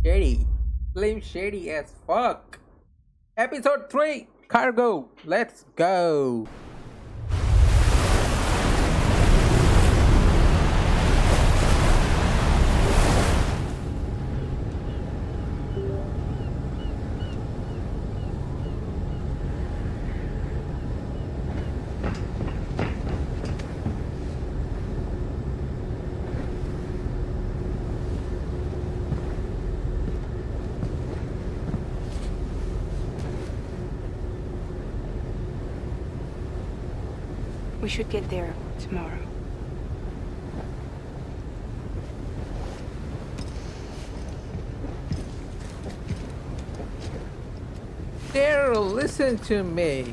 Shady. Slim shady as fuck. Episode 3 Cargo. Let's go. We should get there tomorrow. Daryl, listen to me.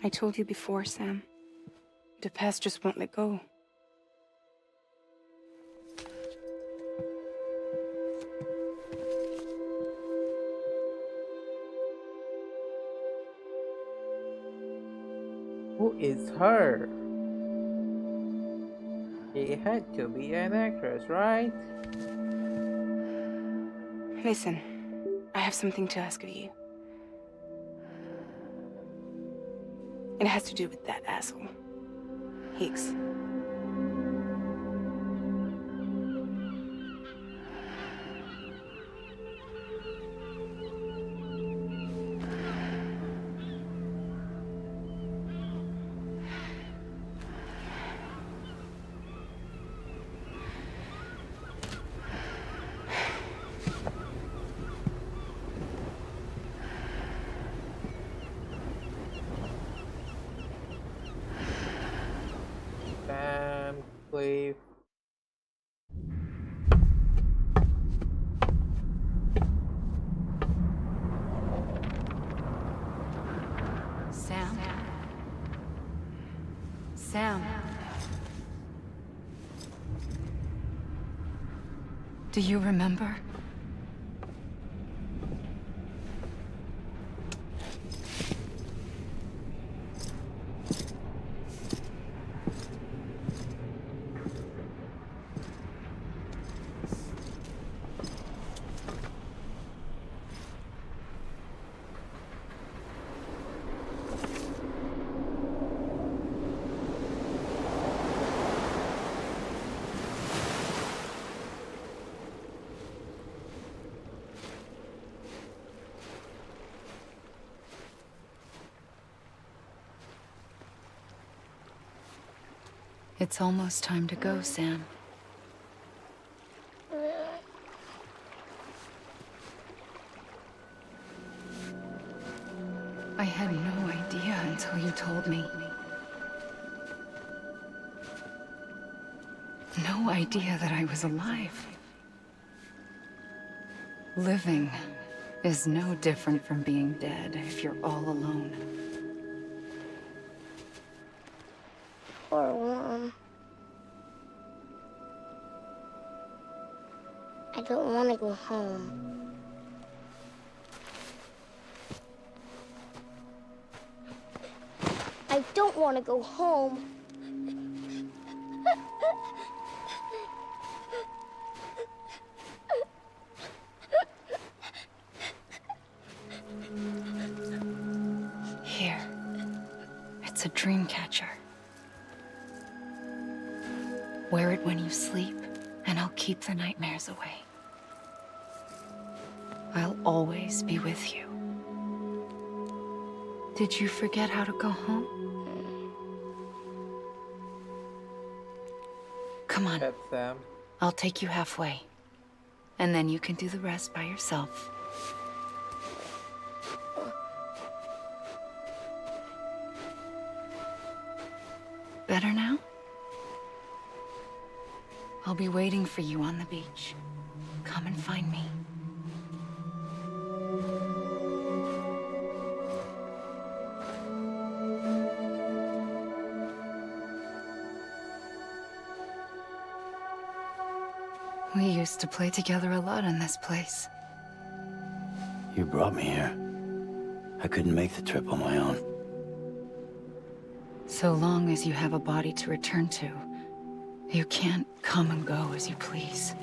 I told you before, Sam. The past just won't let go. Who is her? She had to be an actress, right? Listen, I have something to ask of you. It has to do with that asshole, Higgs. Cliff. Sam? Sam? Do you remember? It's almost time to go, Sam. I had no idea until you told me. No idea that I was alive. Living is no different from being dead if you're all alone. Poor Mom. I don't want to go home. I don't want to go home. Here. It's a dream catcher. Wear it when you sleep, and I'll keep the nightmares away. I'll always be with you. Did you forget how to go home? Come on. That's Sam. I'll take you halfway. And then you can do the rest by yourself. Better now? I'll be waiting for you on the beach. come and find me. We used to play together a lot in this place. You brought me here. I couldn't make the trip on my own. So long as you have a body to return to, you can't come and go as you please.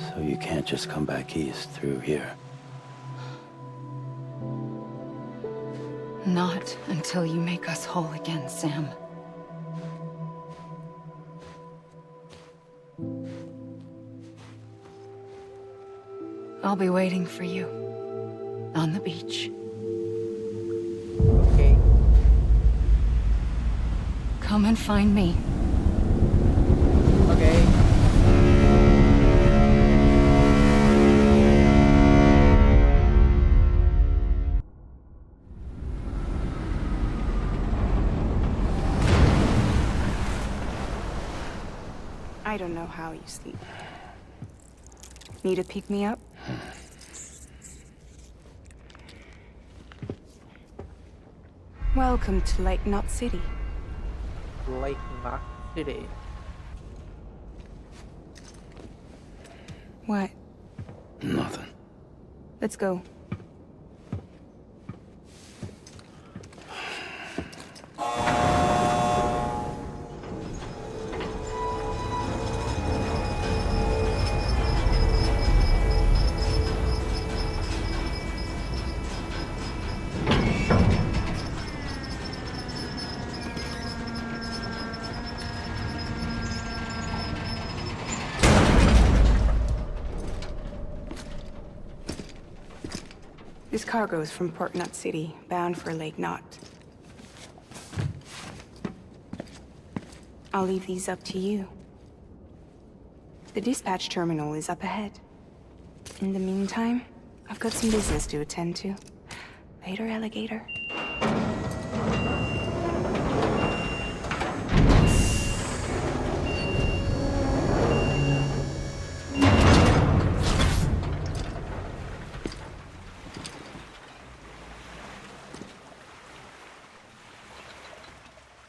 So you can't just come back east through here? Not until you make us whole again, Sam. I'll be waiting for you on the beach. Okay. Come and find me. Okay. I don't know how you sleep. Need to pick me up? Welcome to Lake Knot City. Lake Knot City. What? Nothing. Let's go. This cargo is from Port Knot City, bound for Lake Knot. I'll leave these up to you. The dispatch terminal is up ahead. In the meantime, I've got some business to attend to. Later, alligator.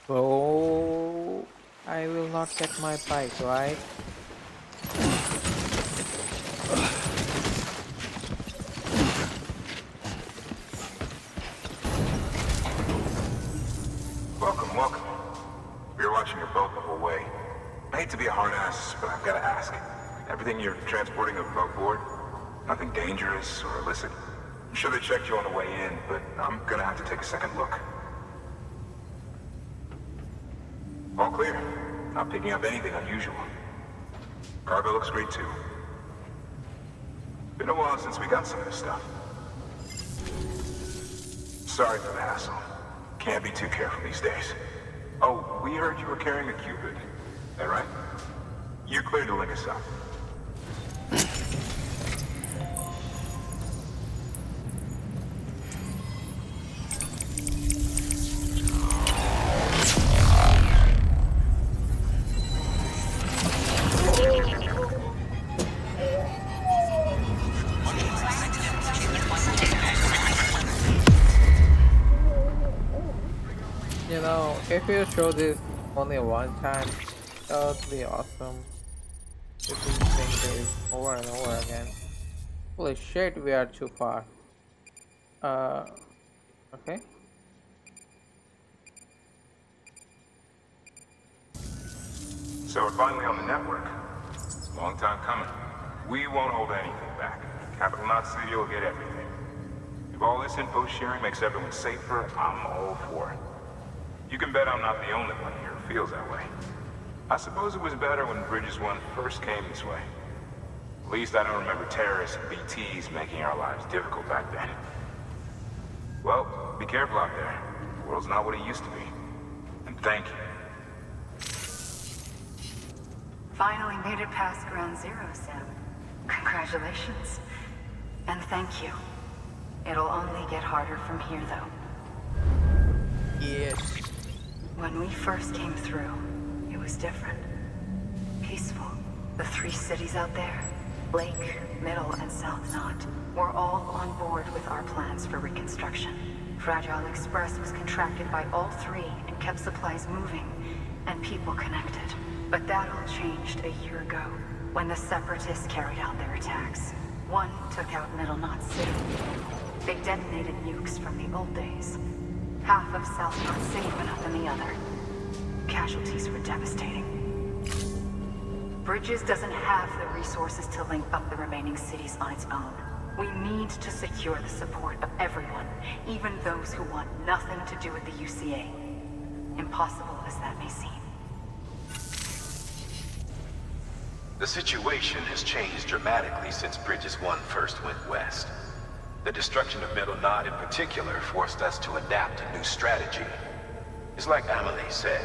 So I will not get my bike, right? Welcome, welcome. We were watching your boat the whole way. I hate to be a hard ass, but I've got to ask. Everything you're transporting above board? Nothing dangerous or illicit? I'm sure they checked you on the way in, but I'm gonna have to take a second look. All clear. Not picking up anything unusual. Cargo looks great too. Been a while since we got some of this stuff. Sorry for the hassle. Can't be too careful these days. Oh, we heard you were carrying a Cupid. That right? You're clear to link us up. You know, if you show this only one time, that would be awesome. If you think this over and over again. Holy shit, we are too far. Okay. So we're finally on the network. Long time coming. We won't hold anything back. Capital Knot City will get everything. If all this info sharing makes everyone safer, I'm all for it. You can bet I'm not the only one here who feels that way. I suppose it was better when Bridges 1 first came this way. At least I don't remember terrorists and BTs making our lives difficult back then. Well, be careful out there. The world's not what it used to be. And thank you. Finally made it past ground zero, Sam. Congratulations. And thank you. It'll only get harder from here, though. Yes. When we first came through, it was different. Peaceful. The 3 cities out there, Blake, Middle, and South Knot were all on board with our plans for reconstruction. Fragile Express was contracted by all three and kept supplies moving and people connected. But that all changed a year ago when the Separatists carried out their attacks. One took out Middle Knot City. They detonated nukes from the old days. Half of South Knot City went up in the other. Casualties were devastating. Bridges doesn't have the resources to link up the remaining cities on its own. We need to secure the support of everyone, even those who want nothing to do with the UCA. Impossible as that may seem. The situation has changed dramatically since Bridges 1 first went west. The destruction of Middle Knot in particular forced us to adapt a new strategy. It's like Amelie said,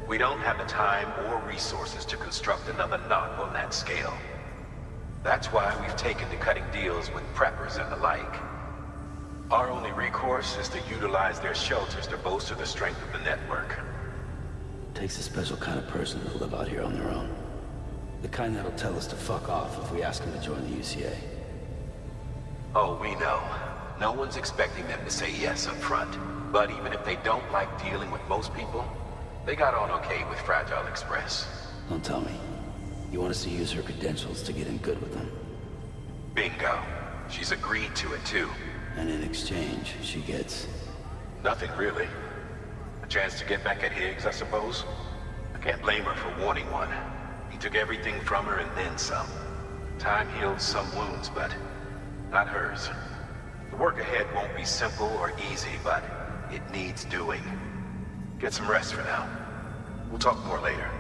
we don't have the time or resources to construct another knot on that scale. That's why we've taken to cutting deals with preppers and the like. Our only recourse is to utilize their shelters to bolster the strength of the network. Takes a special kind of person to live out here on their own. The kind that'll tell us to fuck off if we ask them to join the UCA. Oh, we know. No one's expecting them to say yes up front. But even if they don't like dealing with most people, they got on okay with Fragile Express. Don't tell me. You want us to use her credentials to get in good with them? Bingo. She's agreed to it too. And in exchange, she gets... Nothing really. A chance to get back at Higgs, I suppose. I can't blame her for wanting one. He took everything from her and then some. Time heals some wounds, but not hers. The work ahead won't be simple or easy, but it needs doing. Get some rest for now. We'll talk more later.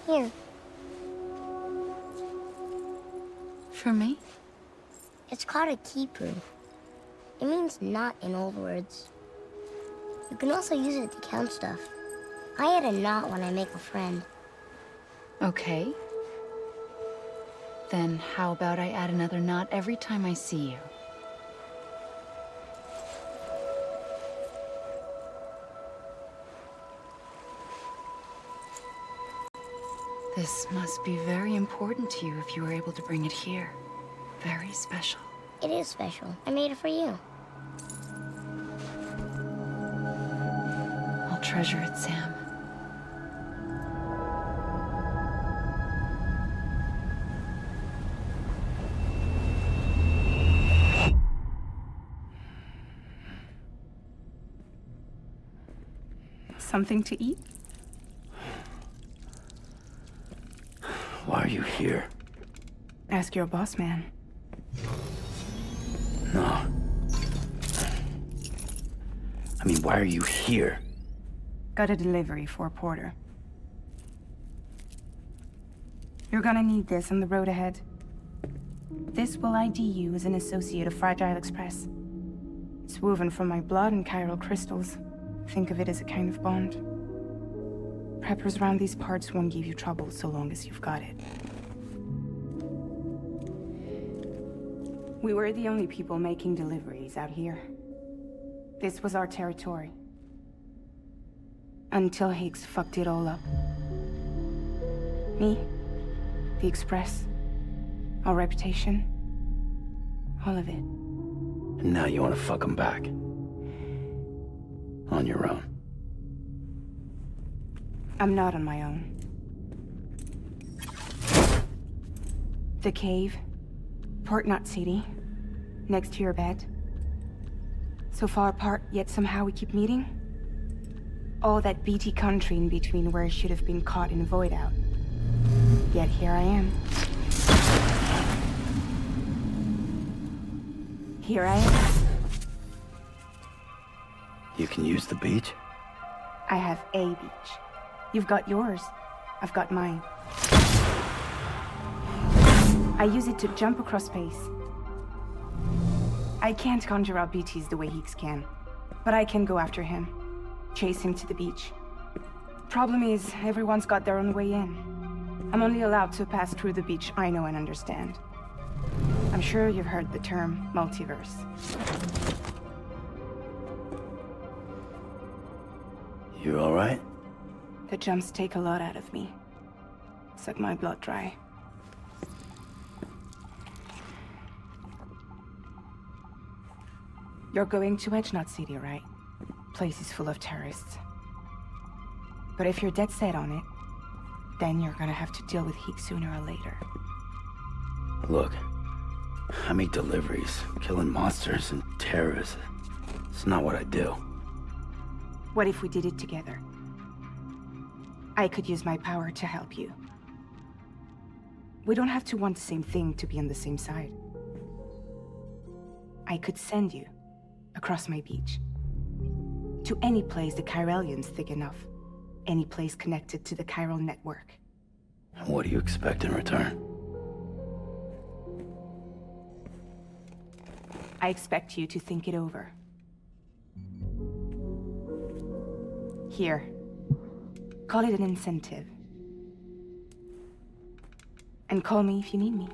Here. For me? It's called a key proof. It means knot in old words. You can also use it to count stuff. I add a knot when I make a friend. Okay. Then how about I add another knot every time I see you? This must be very important to you if you were able to bring it here. Very special. It is special. I made it for you. I'll treasure it, Sam. Something to eat? Why are you here? Ask your boss man. No. I mean, why are you here? Got a delivery for a porter. You're gonna need this on the road ahead. This will ID you as an associate of Fragile Express. It's woven from my blood and chiral crystals. Think of it as a kind of bond. Preppers around these parts won't give you trouble so long as you've got it. We were the only people making deliveries out here. This was our territory. Until Higgs fucked it all up. Me, the Express, our reputation, all of it. And now you want to fuck them back. On your own. I'm not on my own. The cave, Port-Knot City, next to your bed. So far apart, yet somehow we keep meeting. All that BT country in between where I should have been caught in a void out. Yet here I am. Here I am. You can use the beach? I have a beach. You've got yours. I've got mine. I use it to jump across space. I can't conjure up BTs the way Heeks can, but I can go after him. Chase him to the beach. Problem is, everyone's got their own way in. I'm only allowed to pass through the beach I know and understand. I'm sure you've heard the term multiverse. You all right? The jumps take a lot out of me. Suck my blood dry. You're going to Edge-Knot City, right? Place is full of terrorists. But if you're dead set on it, then you're gonna have to deal with Heek sooner or later. Look, I make deliveries, killing monsters and terrorists. It's not what I do. What if we did it together? I could use my power to help you. We don't have to want the same thing to be on the same side. I could send you across my beach. To any place the Chiralian's thick enough. Any place connected to the chiral network. What do you expect in return? I expect you to think it over. Here. Call it an incentive. And call me if you need me.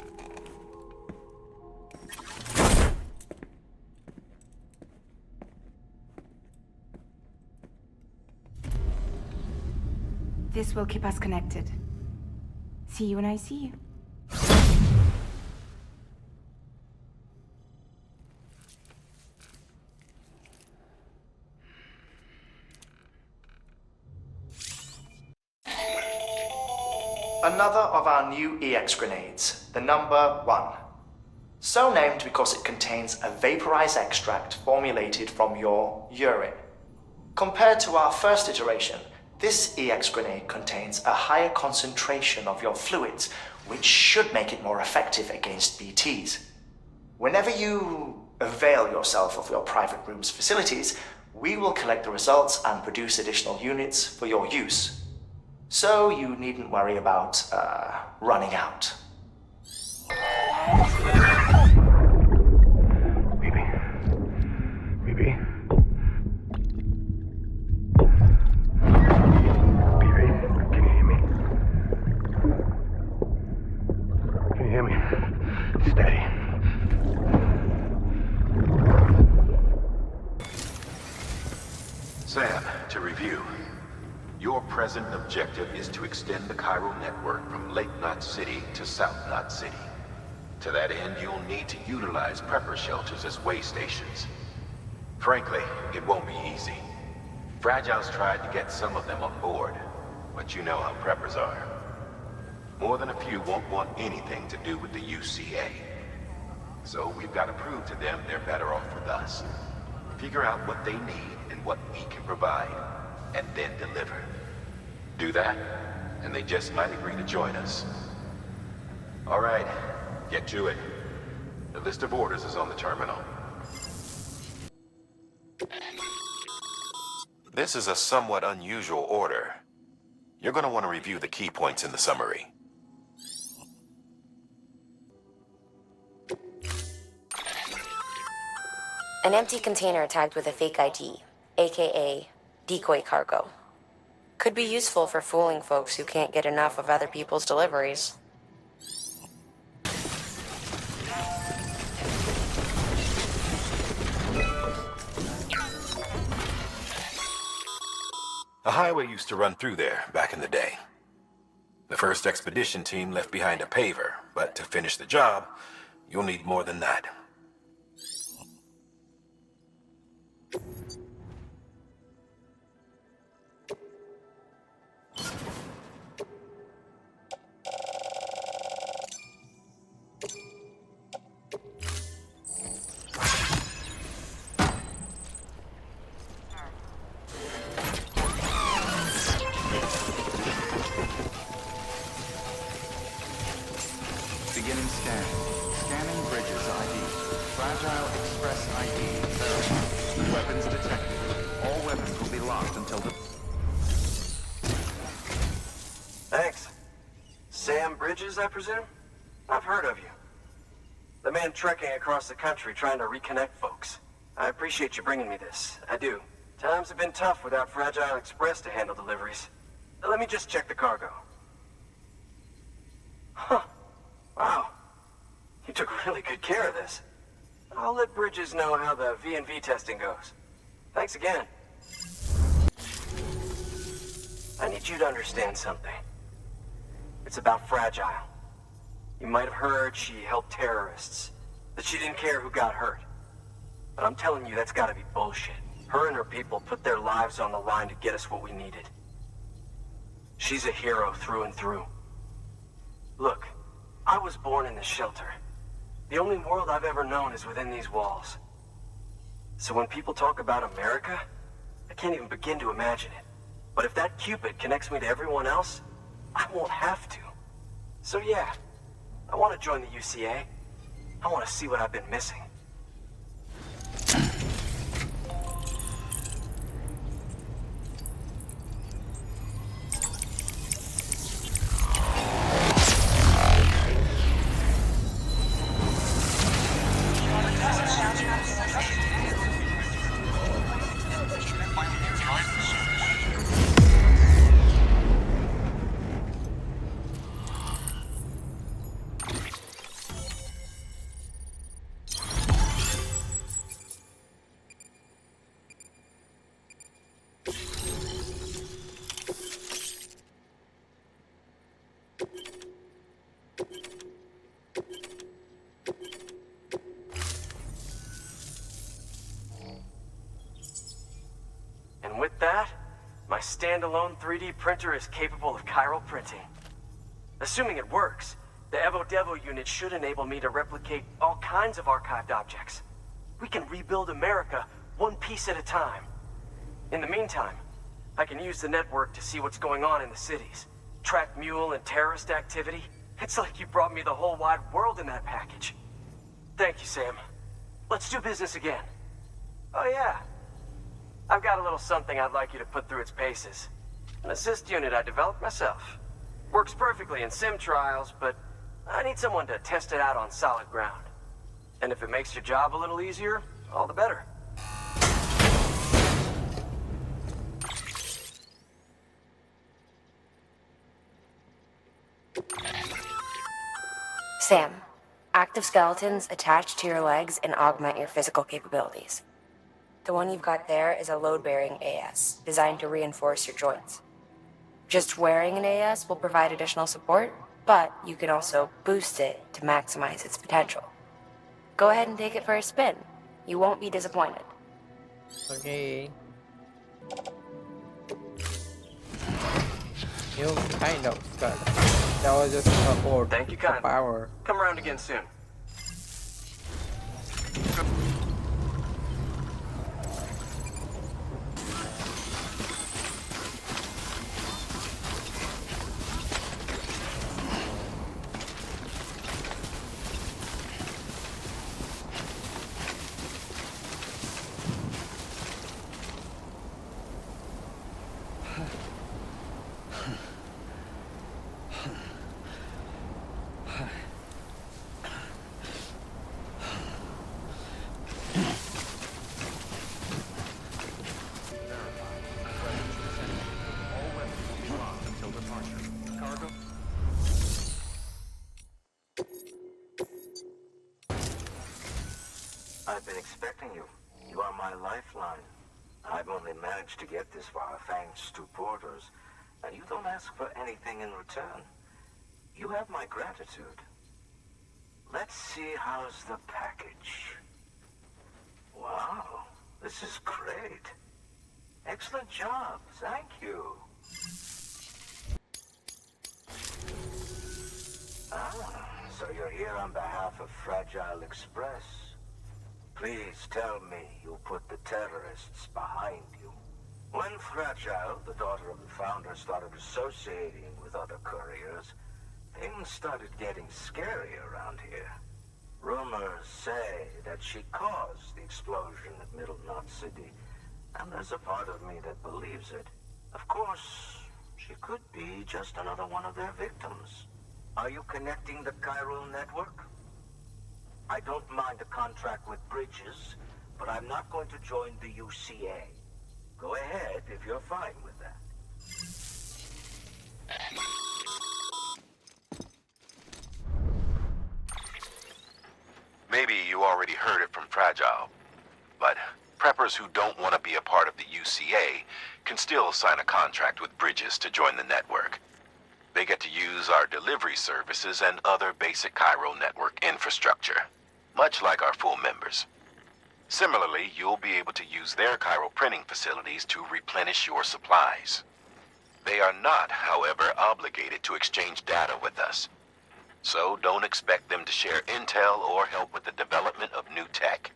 This will keep us connected. See you when I see you. Another of our new EX grenades, the number 1. So named because it contains a vaporized extract formulated from your urine. Compared to our first iteration, this EX grenade contains a higher concentration of your fluids, which should make it more effective against BTs. Whenever you avail yourself of your private room's facilities, we will collect the results and produce additional units for your use. So you needn't worry about, running out. BB? Can you hear me? Can you hear me? Steady. Sam, to review. Your present objective is to extend the chiral network from Lake Knot City to South Knot City. To that end, you'll need to utilize prepper shelters as way stations. Frankly, it won't be easy. Fragile's tried to get some of them on board, but you know how preppers are. More than a few won't want anything to do with the UCA. So we've got to prove to them they're better off with us. Figure out what they need and what we can provide, and then deliver. Do that, and they just might agree to join us. All right, get to it. The list of orders is on the terminal. This is a somewhat unusual order. You're going to want to review the key points in the summary. An empty container tagged with a fake ID, aka decoy cargo. Could be useful for fooling folks who can't get enough of other people's deliveries. A highway used to run through there back in the day. The first expedition team left behind a paver, but to finish the job, you'll need more than that. Thanks. Sam Bridges, I presume? I've heard of you. The man trekking across the country trying to reconnect folks. I appreciate you bringing me this. I do. Times have been tough without Fragile Express to handle deliveries. Let me just check the cargo. Huh. Wow. You took really good care of this. I'll let Bridges know how the V&V testing goes. Thanks again. I need you to understand something. It's about Fragile. You might have heard she helped terrorists, that she didn't care who got hurt. But I'm telling you, that's gotta be bullshit. Her and her people put their lives on the line to get us what we needed. She's a hero through and through. Look, I was born in this shelter. The only world I've ever known is within these walls. So when people talk about America, I can't even begin to imagine it. But if that Cupid connects me to everyone else, I won't have to. So yeah, I want to join the UCA. I want to see what I've been missing. And with that, my standalone 3D printer is capable of chiral printing. Assuming it works, the Evo-Devo unit should enable me to replicate all kinds of archived objects. We can rebuild America one piece at a time. In the meantime, I can use the network to see what's going on in the cities. Track mule and terrorist activity. It's like you brought me the whole wide world in that package. Thank you, Sam. Let's do business again. Oh yeah. I've got a little something I'd like you to put through its paces. An assist unit I developed myself. Works perfectly in sim trials, but I need someone to test it out on solid ground. And if it makes your job a little easier, all the better. Sam, active skeletons attach to your legs and augment your physical capabilities. The one you've got there is a load-bearing AS, designed to reinforce your joints. Just wearing an AS will provide additional support, but you can also boost it to maximize its potential. Go ahead and take it for a spin. You won't be disappointed. Okay. You kind of got it. That was just a cord. Thank you, kind. Power. Come around again soon. I've been expecting you. You are my lifeline. I've only managed to get this far thanks to porters, and you don't ask for anything in return. You have my gratitude. Let's see how's the package. Wow, this is great. Excellent job, thank you. So you're here on behalf of Fragile Express. Please tell me you put the terrorists behind you. When Fragile, the daughter of the founder, started associating with other couriers, things started getting scary around here. Rumors say that she caused the explosion at Middle Knot City, and there's a part of me that believes it. Of course, she could be just another one of their victims. Are you connecting the chiral network? I don't mind a contract with Bridges, but I'm not going to join the UCA. Go ahead if you're fine with that. Maybe you already heard it from Fragile, but preppers who don't want to be a part of the UCA can still sign a contract with Bridges to join the network. They get to use our delivery services and other basic chiral network infrastructure, much like our full members. Similarly, you'll be able to use their chiral printing facilities to replenish your supplies. They are not, however, obligated to exchange data with us. So don't expect them to share intel or help with the development of new tech.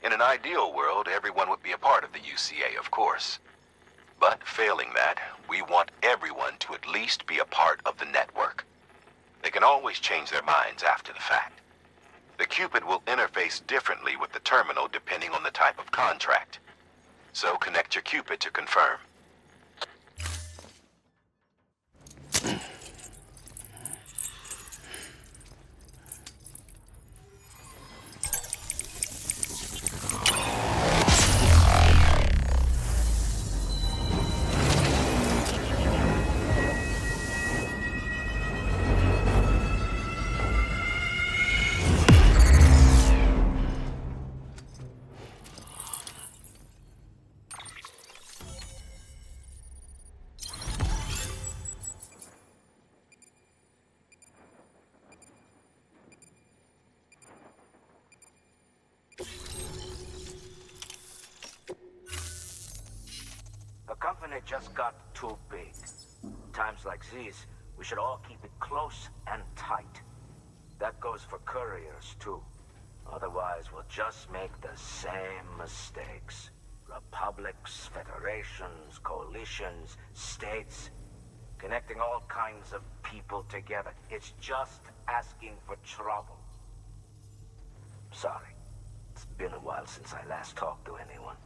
In an ideal world, everyone would be a part of the UCA, of course. But failing that, we want everyone to at least be a part of the network. They can always change their minds after the fact. The Cupid will interface differently with the terminal depending on the type of contract. So connect your Cupid to confirm. The company just got too big. Times like these, we should all keep it close and tight. That goes for couriers, too. Otherwise, we'll just make the same mistakes. Republics, federations, coalitions, states, connecting all kinds of people together. It's just asking for trouble. Sorry. It's been a while since I last talked to anyone.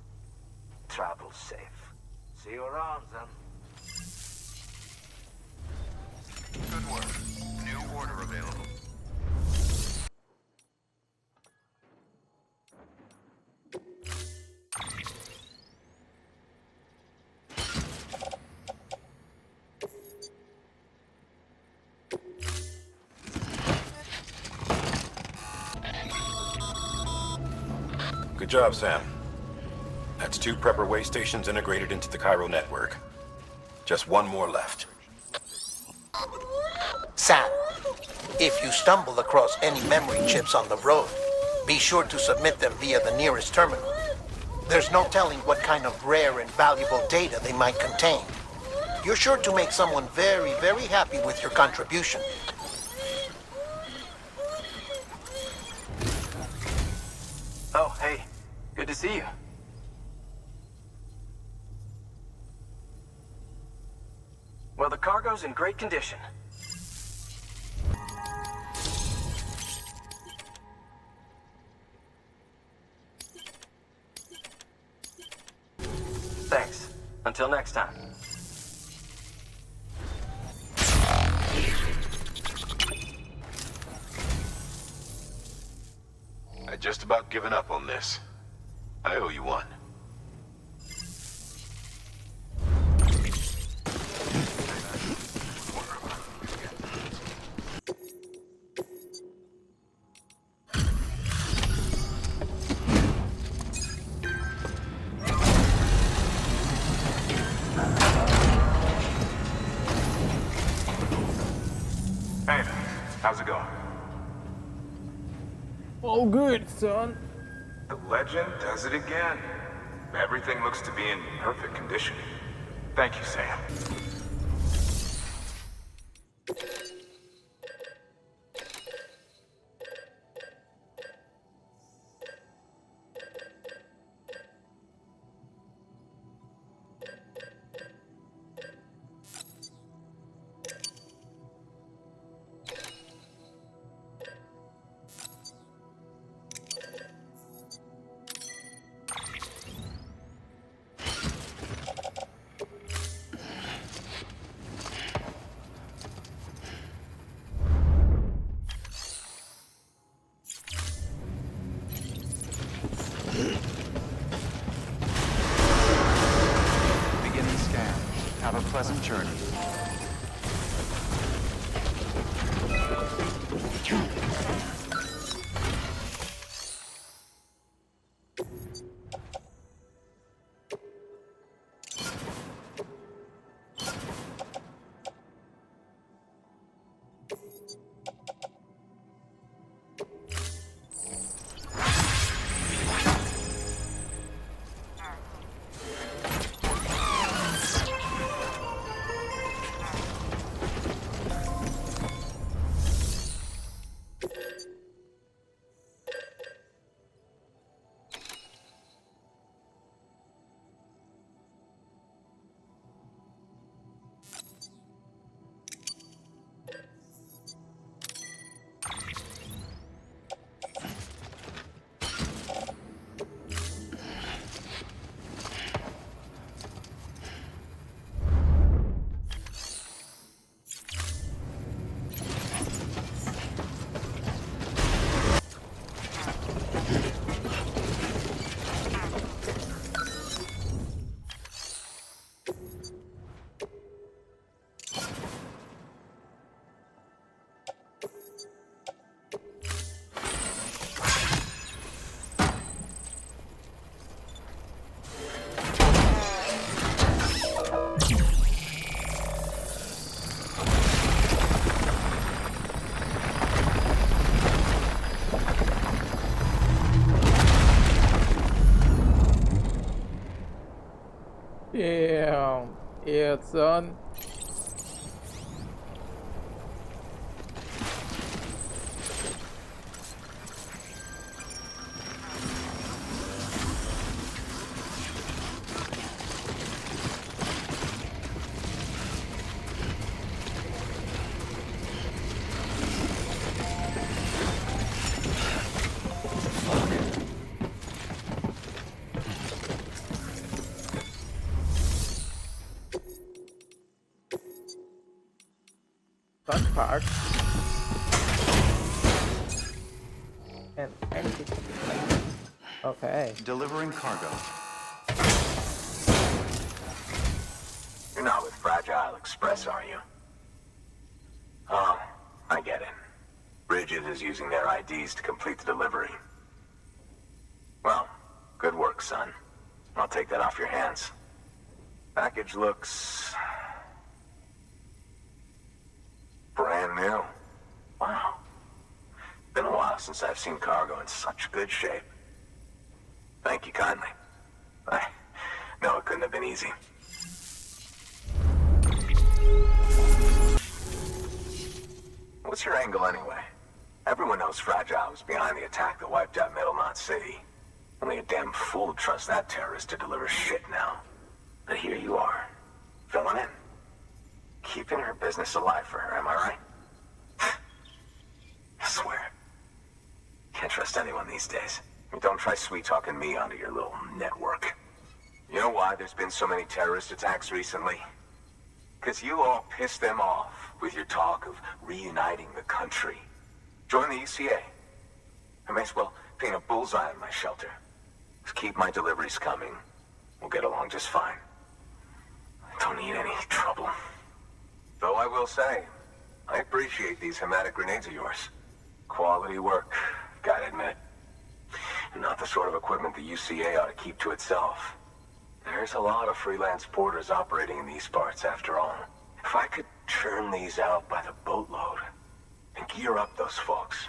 Travel safe. See you around, then. Good work. New order available. Good job, Sam. That's 2 prepper way stations integrated into the chiral network. Just 1 more left. Sam, if you stumble across any memory chips on the road, be sure to submit them via the nearest terminal. There's no telling what kind of rare and valuable data they might contain. You're sure to make someone very, very happy with your contribution. Oh, hey. Good to see you. Well, the cargo's in great condition. Thanks. Until next time. I'd just about given up on this. I owe you one. Hey, how's it going? All good, son. The legend does it again. Everything looks to be in perfect condition. Thank you, Sam. returning. Damn, yeah, son. Fun part. And exit. Okay. Delivering cargo. You're not with Fragile Express, are you? Oh, I get it. Bridget is using their IDs to complete the delivery. Well, good work, son. I'll take that off your hands. Package looks... brand new. Wow. Been a while since I've seen cargo in such good shape. Thank you kindly. I know it couldn't have been easy. What's your angle anyway? Everyone knows Fragile was behind the attack that wiped out Middle Knot City. Only a damn fool would trust that terrorist to deliver shit now. But here you are, filling in. Keeping her business alive for her, am I right? I swear. Can't trust anyone these days. Don't try sweet-talking me onto your little network. You know why there's been so many terrorist attacks recently? Because you all pissed them off with your talk of reuniting the country. Join the UCA. I may as well paint a bullseye on my shelter. Just keep my deliveries coming. We'll get along just fine. I don't need any trouble. Though I will say, I appreciate these hematic grenades of yours. Quality work, gotta admit. Not the sort of equipment the UCA ought to keep to itself. There's a lot of freelance porters operating in these parts, after all. If I could churn these out by the boatload and gear up those folks.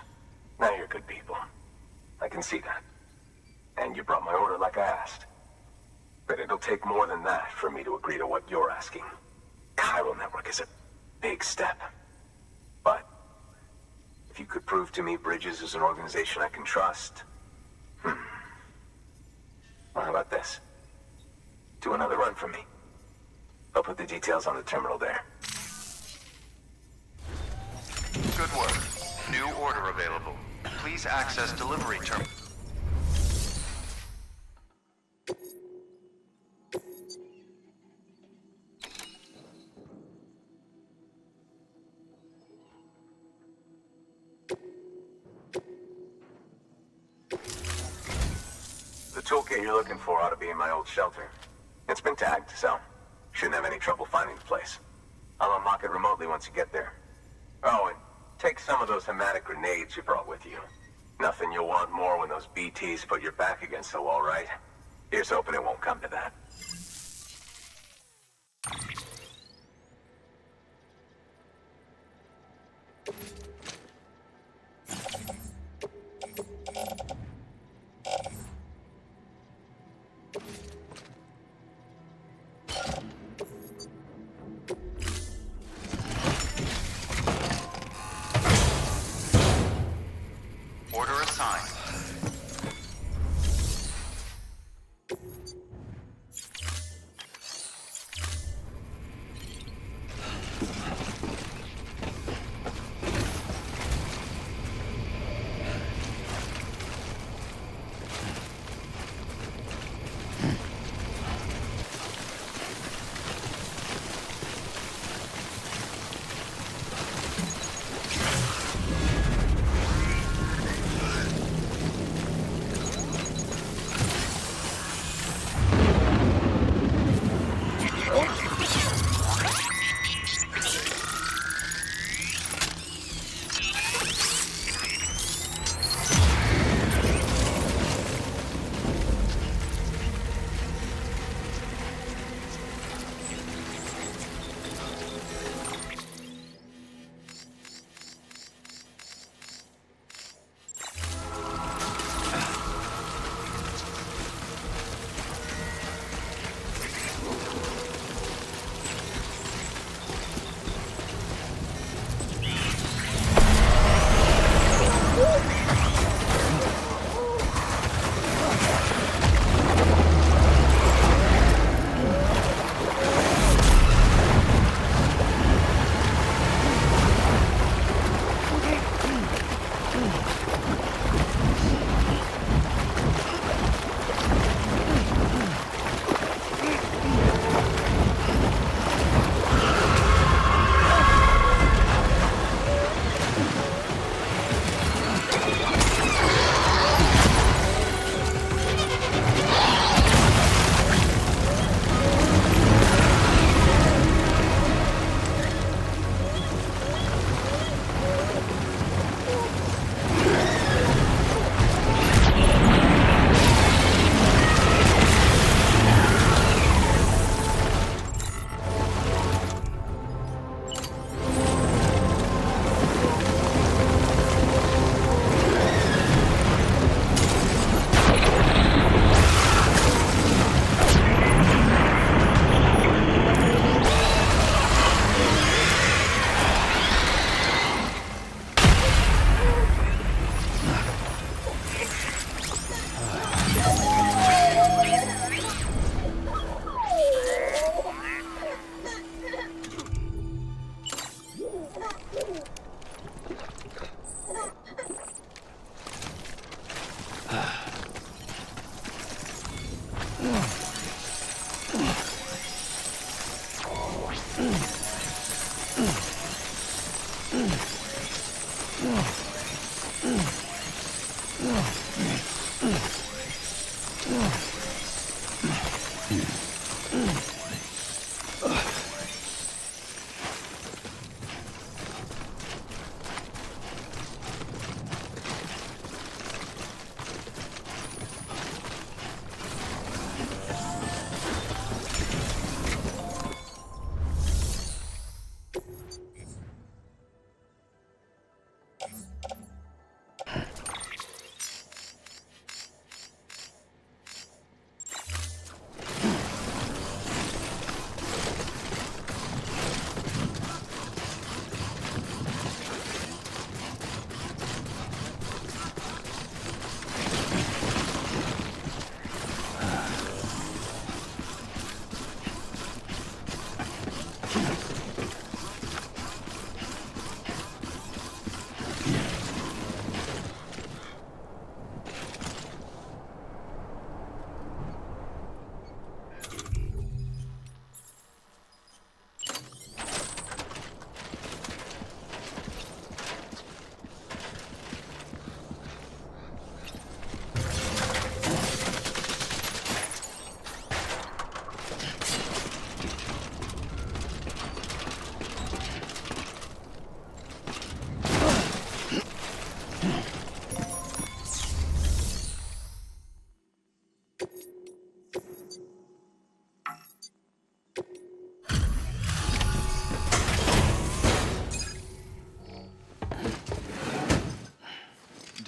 Now you're good people. I can see that. And you brought my order like I asked. But it'll take more than that for me to agree to what you're asking. Chiral Network is a big step. But if you could prove to me Bridges is an organization I can trust... Well, how about this? Do another run for me. I'll put the details on the terminal there. Good work. New order available. Please access delivery terminal. The toolkit you're looking for ought to be in my old shelter. It's been tagged, so shouldn't have any trouble finding the place. I'll unlock it remotely once you get there. Oh, and take some of those hematic grenades you brought with you. Nothing you'll want more when those BTs put your back against the wall, right? Here's hoping it won't come to that. Order assigned.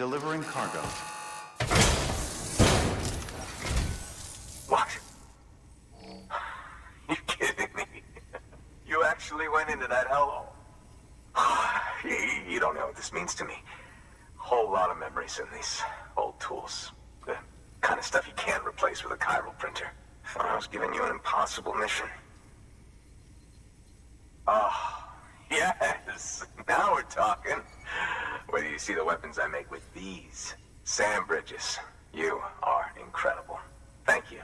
Delivering cargo. What? You kidding me? You actually went into that hellhole? You don't know what this means to me. Whole lot of memories in these old tools. The kind of stuff you can't replace with a chiral printer. I was giving you an impossible mission. Oh, yes. Now we're talking. Whether you see the weapons I make with these sand bridges, you are incredible. Thank you.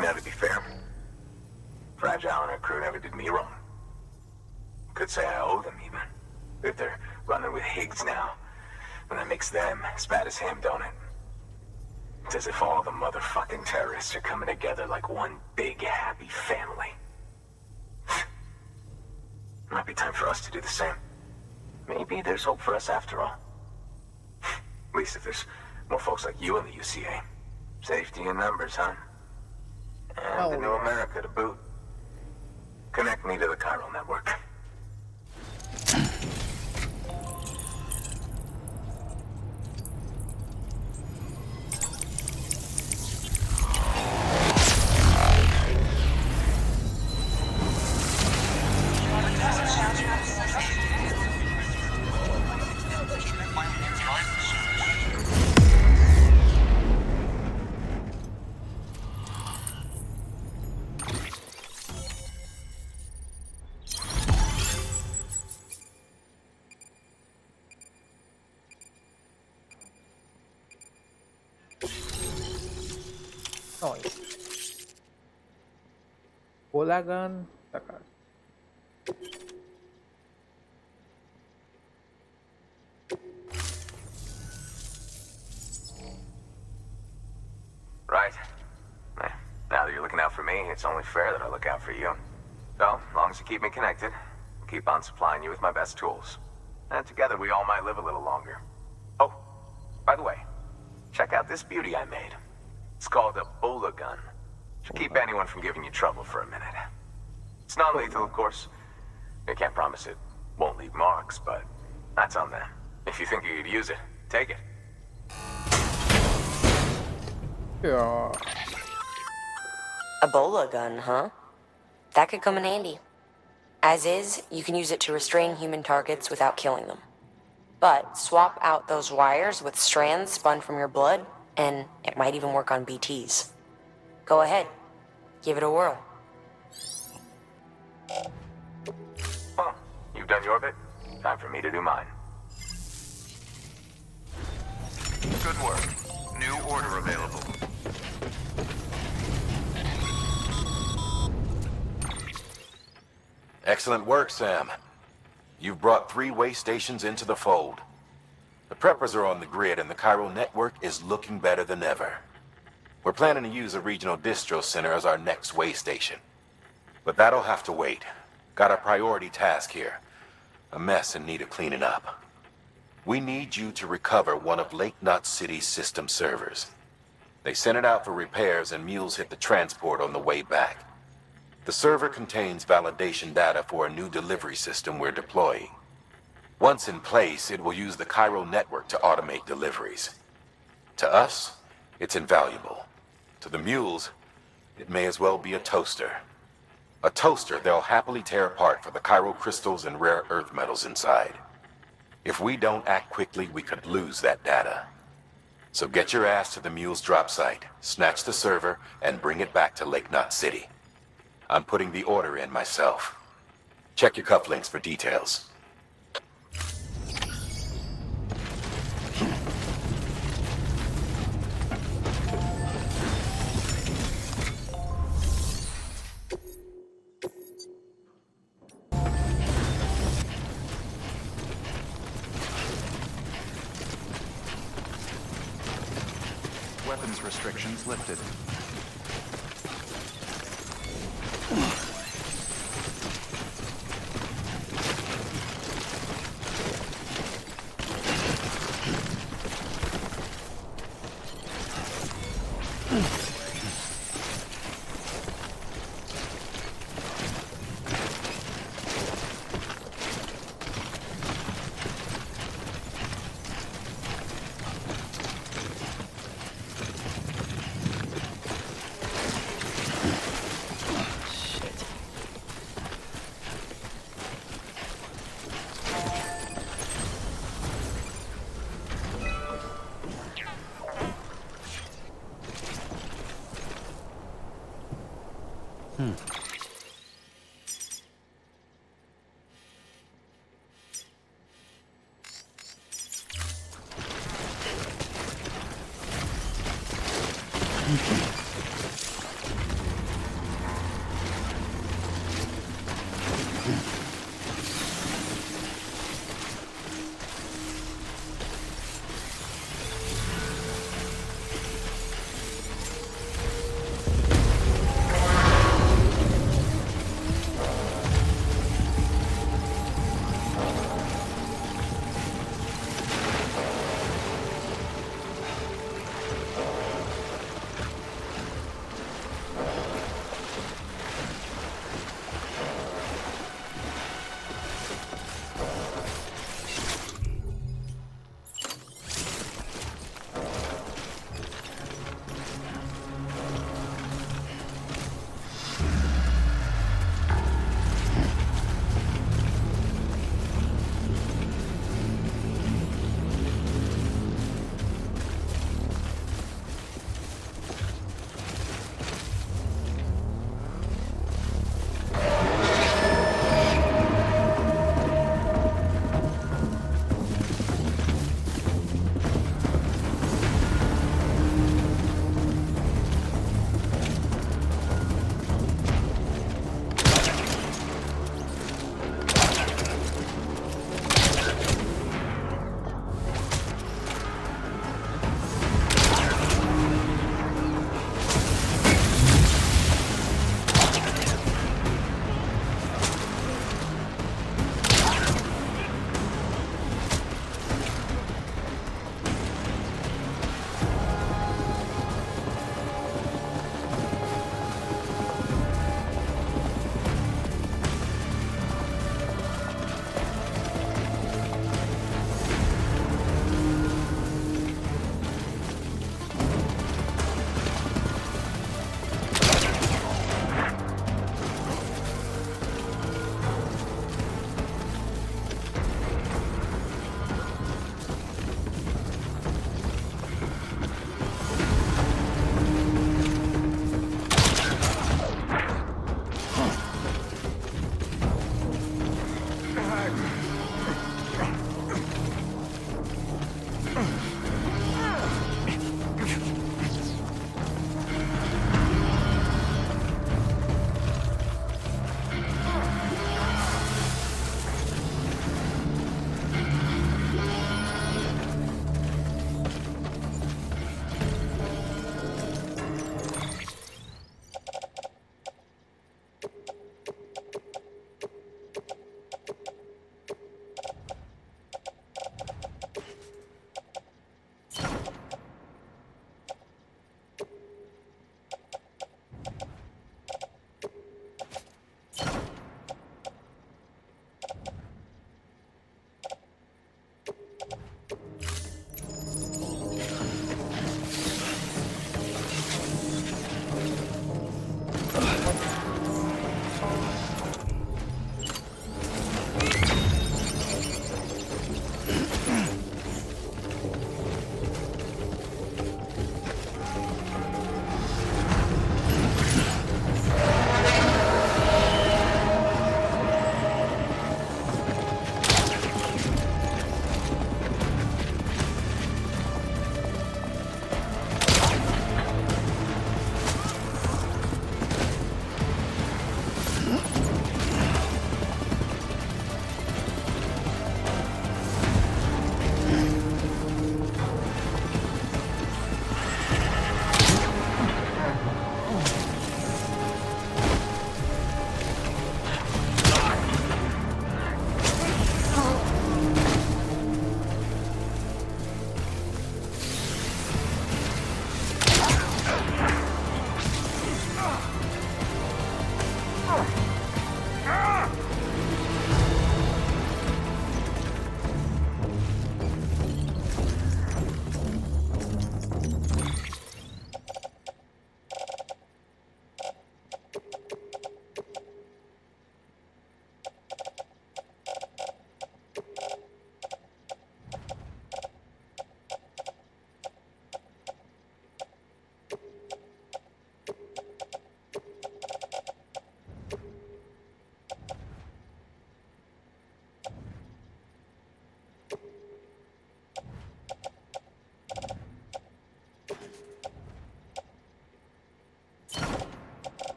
Now, to be fair, Fragile and her crew never did me wrong. Could say I owe them, even. If they're running with Higgs now, and that makes them as bad as him, don't it? It's as if all the motherfucking terrorists are coming together like one big, happy family. Might be time for us to do the same. Maybe there's hope for us after all. At least if there's more folks like you in the UCA. Safety in numbers, huh? And the new America to boot. Connect me to the chiral network. Bola gun, takar. Right. Now that you're looking out for me, it's only fair that I look out for you. So, as long as you keep me connected, I'll keep on supplying you with my best tools. And together we all might live a little longer. Oh, by the way, check out this beauty I made. It's called a bola gun. Should keep anyone from giving you trouble for a minute. It's non-lethal, of course. I can't promise it won't leave marks, but that's on them. If you think you could use it, take it. Yeah. A bola gun, huh? That could come in handy. As is, you can use it to restrain human targets without killing them. But swap out those wires with strands spun from your blood, and it might even work on BTs. Go ahead. Give it a whirl. Well, you've done your bit. Time for me to do mine. Good work. New order available. Excellent work, Sam. You've brought 3 way stations into the fold. The preppers are on the grid and the chiral network is looking better than ever. We're planning to use a regional distro center as our next way station. But that'll have to wait. Got a priority task here. A mess in need of cleaning up. We need you to recover one of Lake Knot City's system servers. They sent it out for repairs and mules hit the transport on the way back. The server contains validation data for a new delivery system we're deploying. Once in place, it will use the chiral network to automate deliveries. To us, it's invaluable. To the mules, it may as well be a toaster. A toaster they'll happily tear apart for the chiral crystals and rare earth metals inside. If we don't act quickly, we could lose that data. So get your ass to the mule's drop site, snatch the server, and bring it back to Lake Knot City. I'm putting the order in myself. Check your cufflinks for details. Weapons restrictions lifted.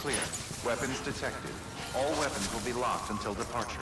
clear. Weapons detected. All weapons will be locked until departure.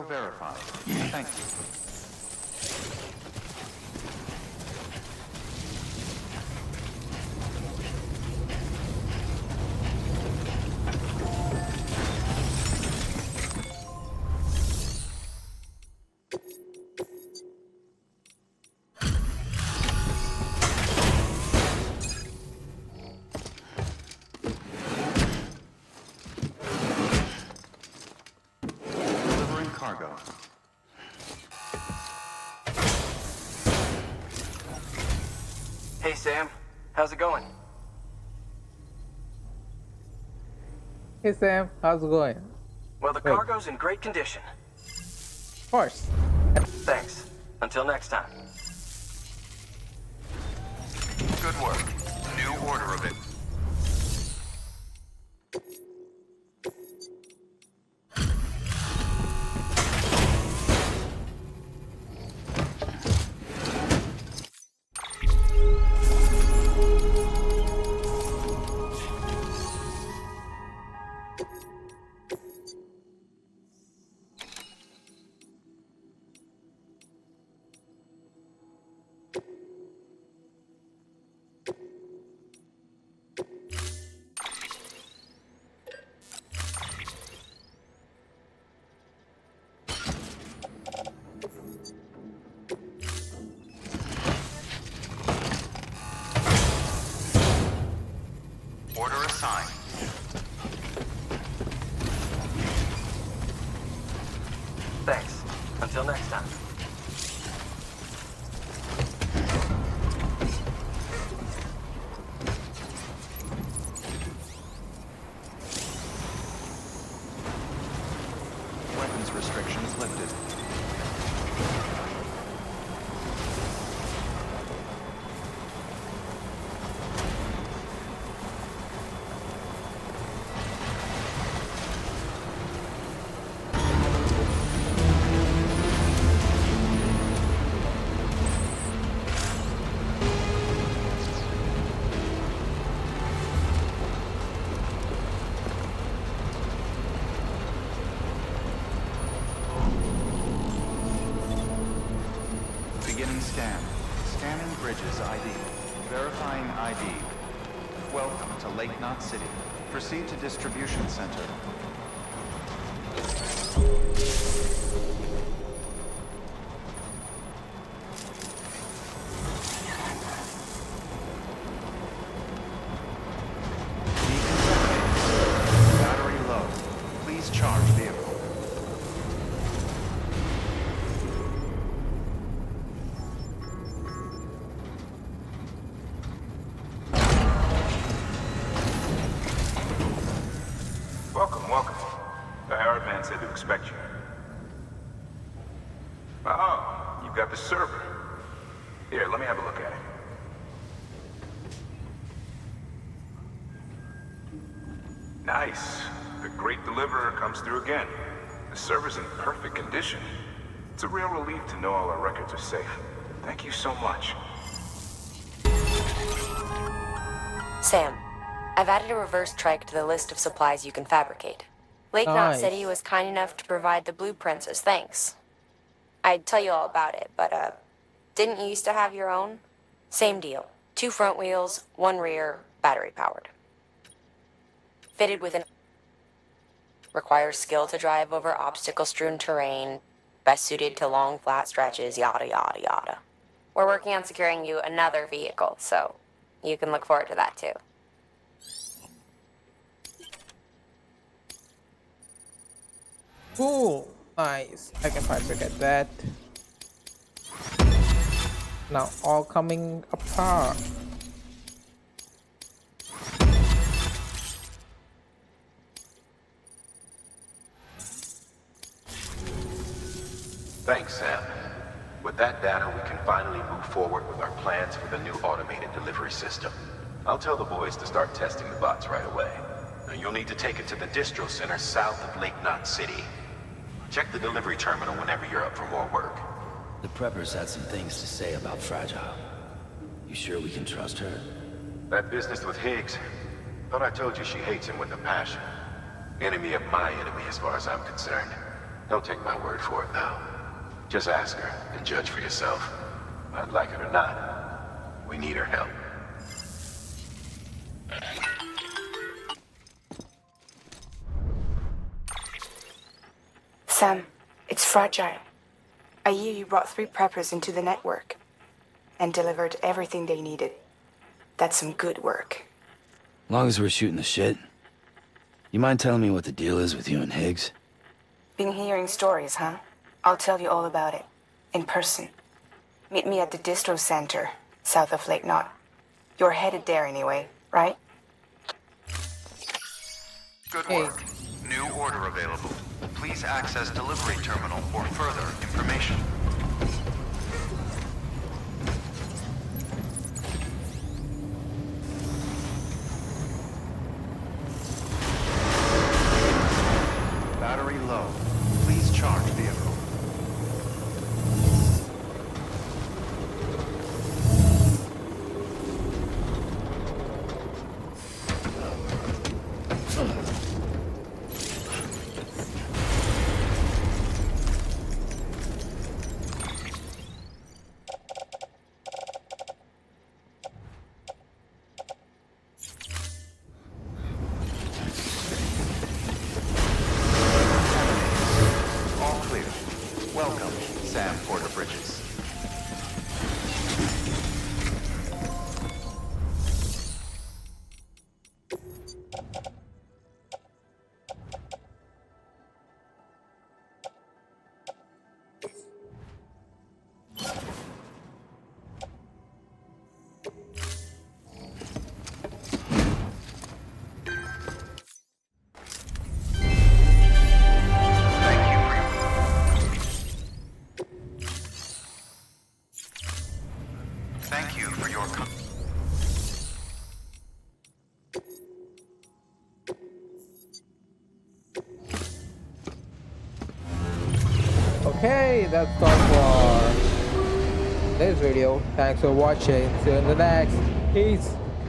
Verified. Thank you. Delivering cargo. Hey, Sam. How's it going? Hey Sam, how's it going? Well, the cargo's in great condition. Of course. Thanks. Until next time. Good work. New order of it. Order assigned. Thanks. Until next time. Weapons restrictions lifted. Beginning scan. Scanning bridges ID. Verifying ID. Welcome to Lake Knot City. Proceed to distribution center. Battery low. Please charge vehicle. Welcome, welcome. The Herald man said to expect you. Oh, you've got the server. Here, let me have a look at it. Nice. The great deliverer comes through again. The server's in perfect condition. It's a real relief to know all our records are safe. Thank you so much. Sam, I've added a reverse trike to the list of supplies you can fabricate. Lake Knot Nice. City was kind enough to provide the blueprints as thanks. I'd tell you all about it, but, didn't you used to have your own? Same deal. 2 front wheels, 1 rear, battery powered. Fitted with an... Requires skill to drive over obstacle-strewn terrain, best suited to long, flat stretches, yada, yada, yada. We're working on securing you another vehicle, so you can look forward to that too. Cool. Nice. I can fabricate that. Now all coming apart. Thanks, Sam. With that data, we can finally move forward with our plans for the new automated delivery system. I'll tell the boys to start testing the bots right away. Now, you'll need to take it to the distro center south of Lake Knot City. Check the delivery terminal whenever you're up for more work. The preppers had some things to say about Fragile. You sure we can trust her? That business with Higgs, thought I told you she hates him with a passion. Enemy of my enemy as far as I'm concerned. Don't take my word for it, though. Just ask her and judge for yourself. I'd like it or not, we need her help. Sam, it's Fragile. I hear you brought 3 preppers into the network and delivered everything they needed. That's some good work. Long as we're shooting the shit. You mind telling me what the deal is with you and Higgs? Been hearing stories, huh? I'll tell you all about it. In person. Meet me at the distro center, south of Lake Knot. You're headed there anyway, right? Good work. New order available. Please access delivery terminal for further information. Battery low. Please charge vehicle. Welcome, Sam Porter Bridges. Thank you for your Okay, that's all for this video. Thanks for watching. See you in the next. Peace.